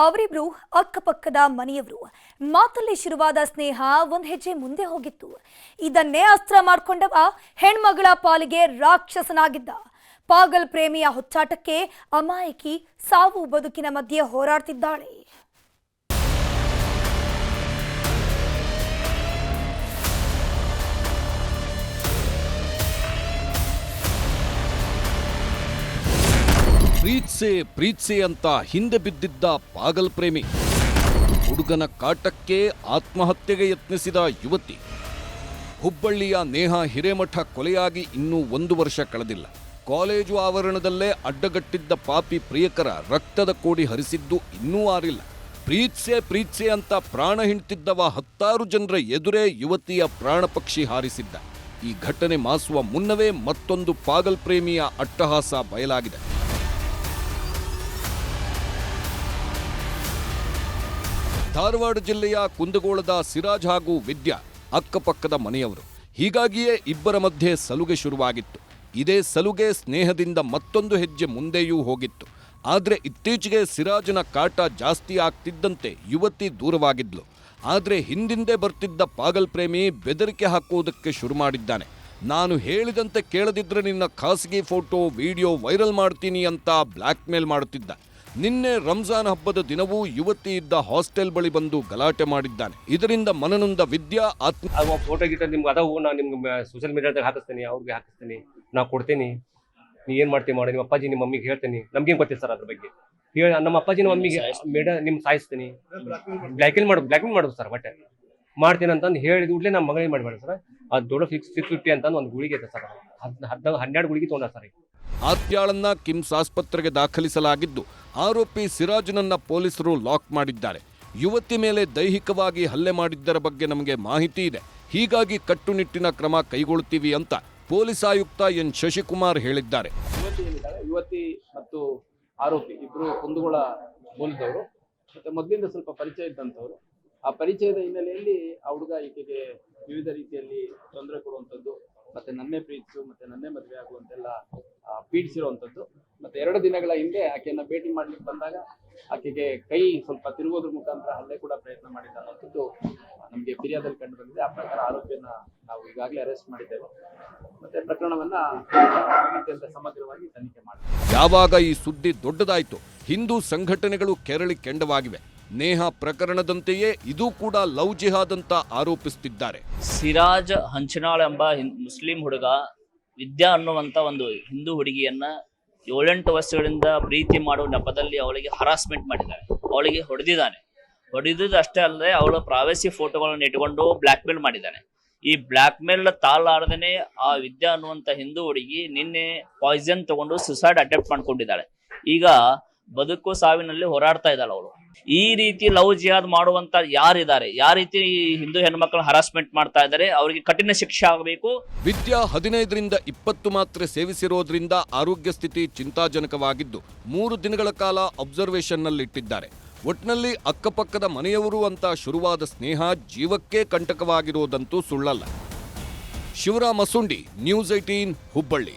ಅವರಿಬ್ರು ಅಕ್ಕಪಕ್ಕದ ಮನೆಯವರು. ಮಾತಲ್ಲಿ ಶುರುವಾದ ಸ್ನೇಹ ಒಂದು ಹೆಜ್ಜೆ ಮುಂದೆ ಹೋಗಿತ್ತು. ಇದನ್ನೇ ಅಸ್ತ್ರ ಮಾಡಿಕೊಂಡವ ಹೆಣ್ಮಗಳ ಪಾಲಿಗೆ ರಾಕ್ಷಸನಾಗಿದ್ದ. ಪಾಗಲ್ ಪ್ರೇಮಿಯ ಹುಚ್ಚಾಟಕ್ಕೆ ಅಮಾಯಕಿ ಸಾವು ಬದುಕಿನ ಮಧ್ಯೆ ಹೋರಾಡ್ತಿದ್ದಾಳೆ. ಪ್ರೀತ್ಸೆ ಅಂತ ಹಿಂದೆ ಬಿದ್ದಿದ್ದ ಪಾಗಲ್ ಪ್ರೇಮಿ. ಹುಡುಗನ ಕಾಟಕ್ಕೆ ಆತ್ಮಹತ್ಯೆಗೆ ಯತ್ನಿಸಿದ ಯುವತಿ. ಹುಬ್ಬಳ್ಳಿಯ ನೇಹಾ ಹಿರೇಮಠ ಕೊಲೆಯಾಗಿ ಇನ್ನೂ 1 ವರ್ಷ ಕಳೆದಿಲ್ಲ. ಕಾಲೇಜು ಆವರಣದಲ್ಲೇ ಅಡ್ಡಗಟ್ಟಿದ್ದ ಪಾಪಿ ಪ್ರಿಯಕರ ರಕ್ತದ ಕೋಡಿ ಹರಿಸಿದ್ದು ಇನ್ನೂ ಆರಿಲ್ಲ. ಪ್ರೀತ್ಸೆ ಅಂತ ಪ್ರಾಣ ಹಿಂಡ್ತಿದ್ದವ 10 ಜನರ ಎದುರೇ ಯುವತಿಯ ಪ್ರಾಣ ಪಕ್ಷಿ ಹಾರಿಸಿದ್ದ. ಈ ಘಟನೆ ಮಾಸುವ ಮುನ್ನವೇ ಮತ್ತೊಂದು ಪಾಗಲ್ ಪ್ರೇಮಿಯ ಅಟ್ಟಹಾಸ ಬಯಲಾಗಿದೆ. ಧಾರವಾಡ ಜಿಲ್ಲೆಯ ಕುಂದಗೋಳದ ಸಿರಾಜ್ ಹಾಗೂ ವಿದ್ಯಾ ಅಕ್ಕಪಕ್ಕದ ಮನೆಯವರು. ಹೀಗಾಗಿಯೇ ಇಬ್ಬರ ಮಧ್ಯೆ ಸಲುಗೆ ಶುರುವಾಗಿತ್ತು. ಇದೇ ಸಲುಗೆ ಸ್ನೇಹದಿಂದ ಮತ್ತೊಂದು ಹೆಜ್ಜೆ ಮುಂದೆಯೂ ಹೋಗಿತ್ತು. ಆದರೆ ಇತ್ತೀಚೆಗೆ ಸಿರಾಜನ ಕಾಟ ಜಾಸ್ತಿ ಆಗ್ತಿದ್ದಂತೆ ಯುವತಿ ದೂರವಾಗಿದ್ಲು. ಆದರೆ ಹಿಂದಿಂದೆ ಬರ್ತಿದ್ದ ಪಾಗಲ್ ಪ್ರೇಮಿ ಬೆದರಿಕೆ ಹಾಕುವುದಕ್ಕೆ ಶುರು ಮಾಡಿದ್ದಾನೆ. ನಾನು ಹೇಳಿದಂತೆ ಕೇಳದಿದ್ರೆ ನಿನ್ನ ಖಾಸಗಿ ಫೋಟೋ ವಿಡಿಯೋ ವೈರಲ್ ಮಾಡ್ತೀನಿ ಅಂತ ಬ್ಲ್ಯಾಕ್ ಮೇಲ್ ಮಾಡುತ್ತಿದ್ದ. ನಿನ್ನೆ ರಂಜಾನ್ ಹಬ್ಬದ ದಿನವೂ ಯುವತಿ ಇದ್ದ ಹಾಸ್ಟೆಲ್ ಬಳಿ ಬಂದು ಗಲಾಟೆ ಮಾಡಿದ್ದಾನೆ. ಇದರಿಂದ ಮನನೊಂದ ವಿದ್ಯಾ ಫೋಟೋ ಗಿಟ ನಿಮ್ಗೆ ಅದಾವು, ನಾನು ನಿಮ್ಗೆ ಸೋಷಿಯಲ್ ಮೀಡಿಯಾದಾಗ ಹಾಕಿಸ್ತೀನಿ, ಅವ್ರಿಗೆ ಹಾಕಿಸ್ತೀನಿ, ನಾ ಕೊಡ್ತೀನಿ, ನೀ ಏನು ಮಾಡ್ತೀವಿ ಮಾಡಿ, ನಿಮ್ಮ ಅಪ್ಪಾಜಿ ನಿಮ್ಮ ಮಮ್ಮಿಗೆ ಹೇಳ್ತೀನಿ, ನಮ್ಗೇನು ಗೊತ್ತಿಲ್ಲ ಸರ್ ಅದ್ರ ಬಗ್ಗೆ. ಹೇಳಿ ನಮ್ಮ ಅಪ್ಪಾಜಿ ನಮ್ಮ ಮಮ್ಮಿಗೆ ನಿಮ್ ಸಾಯಿಸ್ತೀನಿ, ಬ್ಲ್ಯಾಕ್ಮೇಲ್ ಮಾಡೋದು ಸರ್. ಬಟ್ಟೆ ಮಾಡ್ತೀನಿ ಅಂತಂದು ಹೇಳಿದ ಕೂಡಲೇ ನಮ್ಮ ಮಗಳಿಗೆ ಮಾಡಬೇಡ ಸರ್. ಅದು ದೊಡ್ಡ 650 ಅಂತ ಒಂದು ಗುಳಿಗೆ ಇದೆ ಸರ್. 12 ಗುಳಿಗೆ ತೊಗೊಂಡ ಸರ್. ಆತ್ಯಾಳನ್ನ ಕಿಮ್ಸ್ ಆಸ್ಪತ್ರೆಗೆ ದಾಖಲಿಸಲಾಗಿದ್ದು ಆರೋಪಿ ಸಿರಾಜ್ನನ್ನ ಪೊಲೀಸರು ಲಾಕ್ ಮಾಡಿದ್ದಾರೆ. ಯುವತಿ ಮೇಲೆ ದೈಹಿಕವಾಗಿ ಹಲ್ಲೆ ಮಾಡಿದ್ದರ ಬಗ್ಗೆ ನಮಗೆ ಮಾಹಿತಿ ಇದೆ. ಹೀಗಾಗಿ ಕಟ್ಟುನಿಟ್ಟಿನ ಕ್ರಮ ಕೈಗೊಳ್ಳುತ್ತೀವಿ ಅಂತ ಪೊಲೀಸ್ ಆಯುಕ್ತ ಎನ್ ಶಶಿಕುಮಾರ್ ಹೇಳಿದ್ದಾರೆ. ಯುವತಿ ಮತ್ತು ಆರೋಪಿ ಇಬ್ರು ಕುಂದಗೋಳ ಮೂಲದವರು, ಮತ್ತೆ ಮೊದಲಿಂದ ಸ್ವಲ್ಪ ಪರಿಚಯ ಇದ್ದಂಥವ್ರು. ಆ ಪರಿಚಯದ ಹಿನ್ನೆಲೆಯಲ್ಲಿ ಆ ಹುಡುಗ ಈಕೆಗೆ ವಿವಿಧ ರೀತಿಯಲ್ಲಿ ತೊಂದರೆ ಕೊಡುವಂಥದ್ದು, ಮತ್ತೆ ನನ್ನೇ ಪ್ರೀತಿಸು, ಮತ್ತೆ ನನ್ನೇ ಮದುವೆ ಆಗುವಂತೆಲ್ಲ ಪೀಡಿಸಿರುವಂಥದ್ದು. ಮತ್ತೆ 2 ದಿನಗಳ ಹಿಂದೆ ಆಕೆಯನ್ನ ಭೇಟಿ ಮಾಡ್ಲಿಕ್ಕೆ ಬಂದಾಗ ಆಕೆಗೆ ಕೈ ಸ್ವಲ್ಪ ತಿರುಗೋದ್ರ ಮುಖಾಂತರ ಹಲ್ಲೆ ಕೂಡ ಪ್ರಯತ್ನ ಮಾಡಿದ್ದ ಅನ್ನೋದು ನಮಗೆ ಫಿರ್ಯಾದಲ್ಲಿ ಕಂಡು ಬಂದಿದೆ. ಆ ಪ್ರಕಾರ ಆರೋಪಿಯನ್ನ ನಾವು ಈಗಾಗಲೇ ಅರೆಸ್ಟ್ ಮಾಡಿದ್ದೇವೆ. ಮತ್ತೆ ಪ್ರಕರಣವನ್ನ ಅತ್ಯಂತ ಸಮಗ್ರವಾಗಿ ತನಿಖೆ ಮಾಡಿದ್ದೇವೆ. ಯಾವಾಗ ಈ ಸುದ್ದಿ ದೊಡ್ಡದಾಯಿತು, ಹಿಂದೂ ಸಂಘಟನೆಗಳು ಕೆರಳಿ ಕೆಂಡವಾಗಿವೆ. ನೇಹಾ ಪ್ರಕರಣದಂತೆಯೇ ಇದು ಕೂಡ ಲವ್ ಜಿಹಾದ್ ಅಂತ ಆರೋಪಿಸುತ್ತಿದ್ದಾರೆ. ಸಿರಾಜ್ ಹಂಚನಾಳ್ ಎಂಬ ಮುಸ್ಲಿಂ ಹುಡುಗ ವಿದ್ಯಾ ಅನ್ನುವಂಥ ಒಂದು ಹಿಂದೂ ಹುಡುಗಿಯನ್ನ 7-8 ವರ್ಷಗಳಿಂದ ಪ್ರೀತಿ ಮಾಡುವ ನೆಪದಲ್ಲಿ ಅವಳಿಗೆ ಹರಾಸ್ಮೆಂಟ್ ಮಾಡಿದ್ದಾನೆ, ಅವಳಿಗೆ ಹೊಡೆದಿದ್ದು ಅಷ್ಟೇ ಅಲ್ಲದೆ ಅವಳ ಪ್ರೈವಸಿ ಫೋಟೋಗಳನ್ನು ಇಟ್ಕೊಂಡು ಬ್ಲ್ಯಾಕ್ ಮೇಲ್ ಮಾಡಿದ್ದಾನೆ. ಈ ಬ್ಲ್ಯಾಕ್ ಮೇಲ್ ತಾಳಾರದೇನೆ ಆ ವಿದ್ಯಾ ಅನ್ನುವಂಥ ಹಿಂದೂ ಹುಡುಗಿ ನಿನ್ನೆ ಪಾಯ್ಸನ್ ತಗೊಂಡು ಸುಸೈಡ್ ಅಟೆಂಪ್ಟ್ ಮಾಡ್ಕೊಂಡಿದ್ದಾಳೆ. ಈಗ ಬದುಕು ಸಾವಿನಲ್ಲಿ ಹೋರಾಡ್ತಾ ಇದ್ದಾಳೆ ಅವಳು. ಈ ರೀತಿ ಲವ್ ಜಿಹಾದ್ ಮಾಡುವಂತ ಯಾರಿದ್ದಾರೆ, ಯಾವ ರೀತಿ ಹಿಂದೂ ಹೆಣ್ಮಕ್ಳನ್ನ ಹರಾಸ್ಮೆಂಟ್ ಮಾಡ್ತಾ ಇದ್ದಾರೆ, ಅವರಿಗೆ ಕಠಿಣ ಶಿಕ್ಷೆ ಆಗಬೇಕು. ವಿದ್ಯಾ 15ರಿಂದ 20 ಮಾತ್ರೆ ಸೇವಿಸಿರೋದ್ರಿಂದ ಆರೋಗ್ಯ ಸ್ಥಿತಿ ಚಿಂತಾಜನಕವಾಗಿದ್ದು 3 ದಿನಗಳ ಕಾಲ ಅಬ್ಸರ್ವೇಷನ್ ನಲ್ಲಿಟ್ಟಿದ್ದಾರೆ. ಒಟ್ನಲ್ಲಿ ಅಕ್ಕಪಕ್ಕದ ಮನೆಯವರು ಅಂತ ಶುರುವಾದ ಸ್ನೇಹ ಜೀವಕ್ಕೆ ಕಂಟಕವಾಗಿರೋದಂತೂ ಸುಳ್ಳಲ್ಲ. ಶಿವರಾಮ್ ಅಸುಂಡಿ, ನ್ಯೂಸ್ 18, ಹುಬ್ಬಳ್ಳಿ.